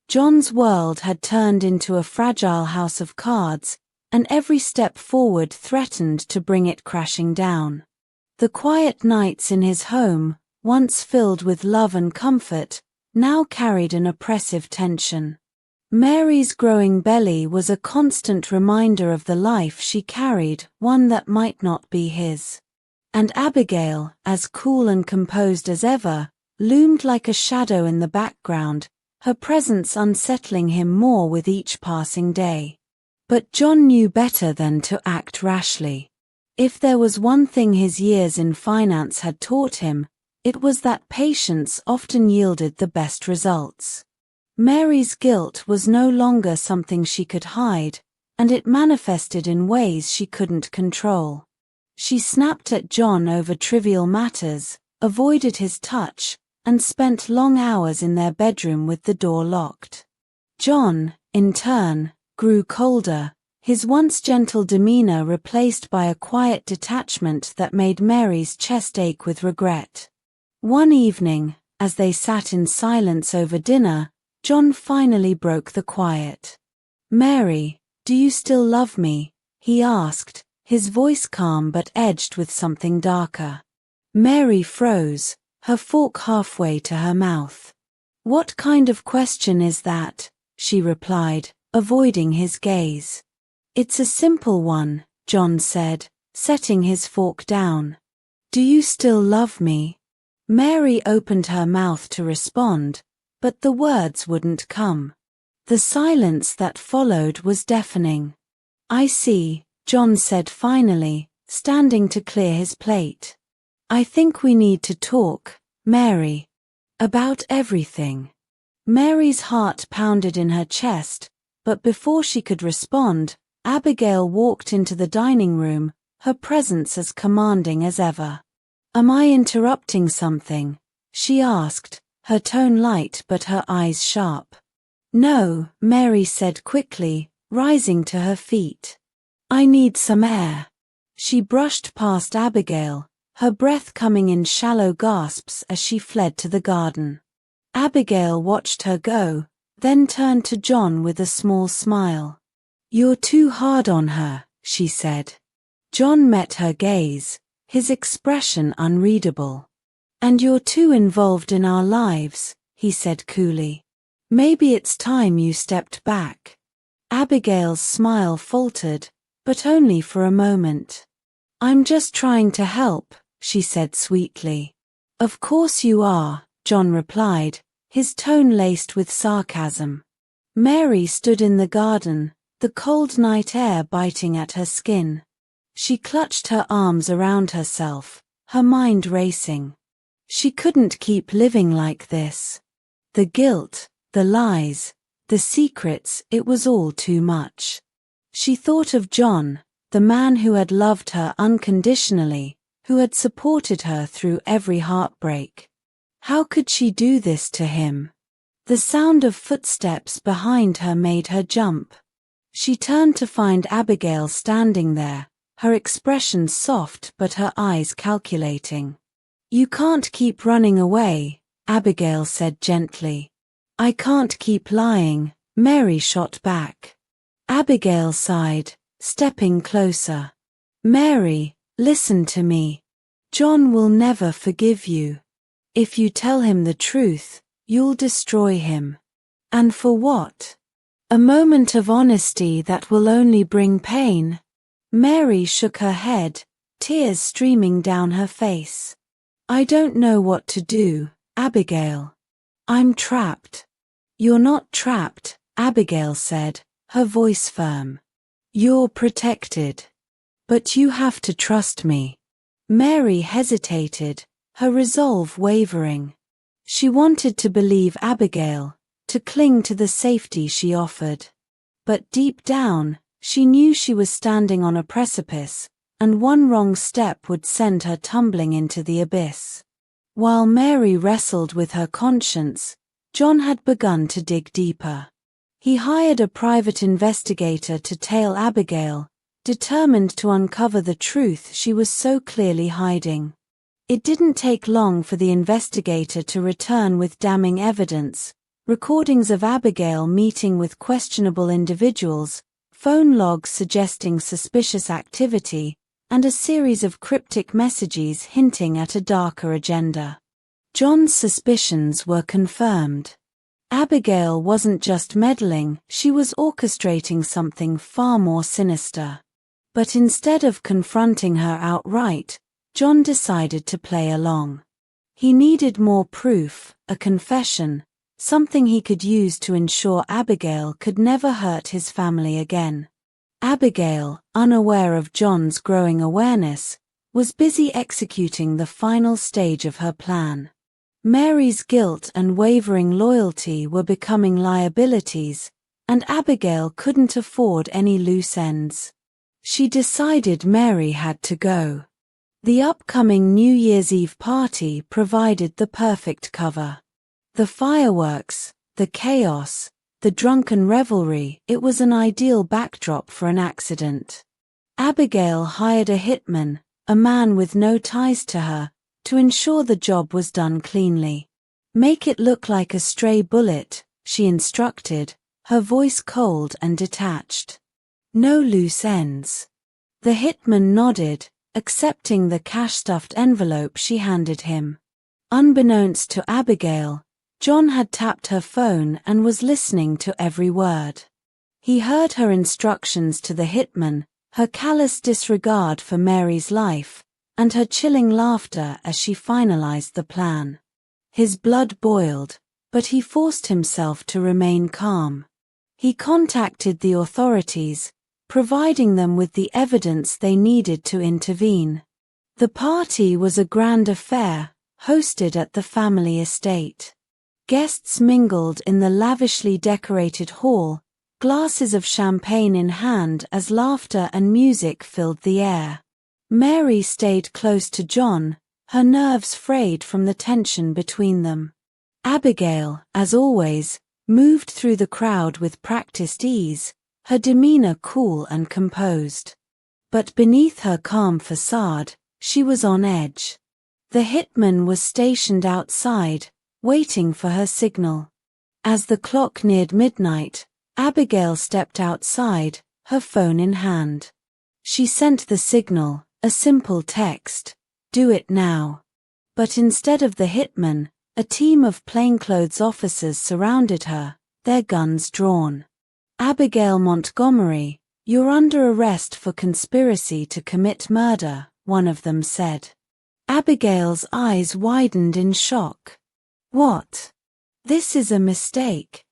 John's world had turned into a fragile house of cards, and every step forward threatened to bring it crashing down. The quiet nights in his home, once filled with love and comfort, now carried an oppressive tension. Mary's growing belly was a constant reminder of the life she carried, one that might not be his. And Abigail, as cool and composed as ever, loomed like a shadow in the background, her presence unsettling him more with each passing day. But John knew better than to act rashly. If there was one thing his years in finance had taught him, it was that patience often yielded the best results. Mary's guilt was no longer something she could hide, and it manifested in ways she couldn't control. She snapped at John over trivial matters, avoided his touch, and spent long hours in their bedroom with the door locked. John, in turn, grew colder, his once gentle demeanor replaced by a quiet detachment that made Mary's chest ache with regret. One evening, as they sat in silence over dinner, John finally broke the quiet. "Mary, do you still love me?" he asked, his voice calm but edged with something darker. Mary froze, her fork halfway to her mouth. "What kind of question is that?" she replied, avoiding his gaze. "It's a simple one," John said, setting his fork down. "Do you still love me?" Mary opened her mouth to respond, but the words wouldn't come. The silence that followed was deafening. "I see," John said finally, standing to clear his plate. "I think we need to talk, Mary. About everything." Mary's heart pounded in her chest, but before she could respond, Abigail walked into the dining room, her presence as commanding as ever. "Am I interrupting something?" she asked, her tone light but her eyes sharp. "No," Mary said quickly, rising to her feet. "I need some air." She brushed past Abigail, her breath coming in shallow gasps as she fled to the garden. Abigail watched her go, then turned to John with a small smile. "You're too hard on her," she said. John met her gaze, his expression unreadable. "And you're too involved in our lives," he said coolly. "Maybe it's time you stepped back." Abigail's smile faltered, but only for a moment. "I'm just trying to help," she said sweetly. "Of course you are," John replied, his tone laced with sarcasm. Mary stood in the garden, the cold night air biting at her skin. She clutched her arms around herself, her mind racing. She couldn't keep living like this. The guilt, the lies, the secrets, it was all too much. She thought of John, the man who had loved her unconditionally, who had supported her through every heartbreak. How could she do this to him? The sound of footsteps behind her made her jump. She turned to find Abigail standing there, her expression soft but her eyes calculating. "You can't keep running away," Abigail said gently. "I can't keep lying," Mary shot back. Abigail sighed, stepping closer. "Mary, listen to me. John will never forgive you. If you tell him the truth, you'll destroy him. And for what? A moment of honesty that will only bring pain." Mary shook her head, tears streaming down her face. "I don't know what to do, Abigail. I'm trapped." "You're not trapped," Abigail said, her voice firm. "You're protected. But you have to trust me." Mary hesitated, her resolve wavering. She wanted to believe Abigail, to cling to the safety she offered. But deep down, she knew she was standing on a precipice, and one wrong step would send her tumbling into the abyss. While Mary wrestled with her conscience, John had begun to dig deeper. He hired a private investigator to tail Abigail, determined to uncover the truth she was so clearly hiding. It didn't take long for the investigator to return with damning evidence, recordings of Abigail meeting with questionable individuals, phone logs suggesting suspicious activity, and a series of cryptic messages hinting at a darker agenda. John's suspicions were confirmed. Abigail wasn't just meddling, she was orchestrating something far more sinister. But instead of confronting her outright, John decided to play along. He needed more proof, a confession, something he could use to ensure Abigail could never hurt his family again. Abigail, unaware of John's growing awareness, was busy executing the final stage of her plan. Mary's guilt and wavering loyalty were becoming liabilities, and Abigail couldn't afford any loose ends. She decided Mary had to go. The upcoming New Year's Eve party provided the perfect cover. The fireworks, the chaos, the drunken revelry, it was an ideal backdrop for an accident. Abigail hired a hitman, a man with no ties to her, to ensure the job was done cleanly. "Make it look like a stray bullet," she instructed, her voice cold and detached. "No loose ends." The hitman nodded, accepting the cash-stuffed envelope she handed him. Unbeknownst to Abigail, John had tapped her phone and was listening to every word. He heard her instructions to the hitman, her callous disregard for Mary's life, and her chilling laughter as she finalized the plan. His blood boiled, but he forced himself to remain calm. He contacted the authorities, providing them with the evidence they needed to intervene. The party was a grand affair, hosted at the family estate. Guests mingled in the lavishly decorated hall, glasses of champagne in hand as laughter and music filled the air. Mary stayed close to John, her nerves frayed from the tension between them. Abigail, as always, moved through the crowd with practiced ease, her demeanor cool and composed. But beneath her calm facade, she was on edge. The hitman was stationed outside, waiting for her signal. As the clock neared midnight, Abigail stepped outside, her phone in hand. She sent the signal, a simple text, "Do it now." But instead of the hitman, a team of plainclothes officers surrounded her, their guns drawn. "Abigail Montgomery, you're under arrest for conspiracy to commit murder," one of them said. Abigail's eyes widened in shock. "What? This is a mistake."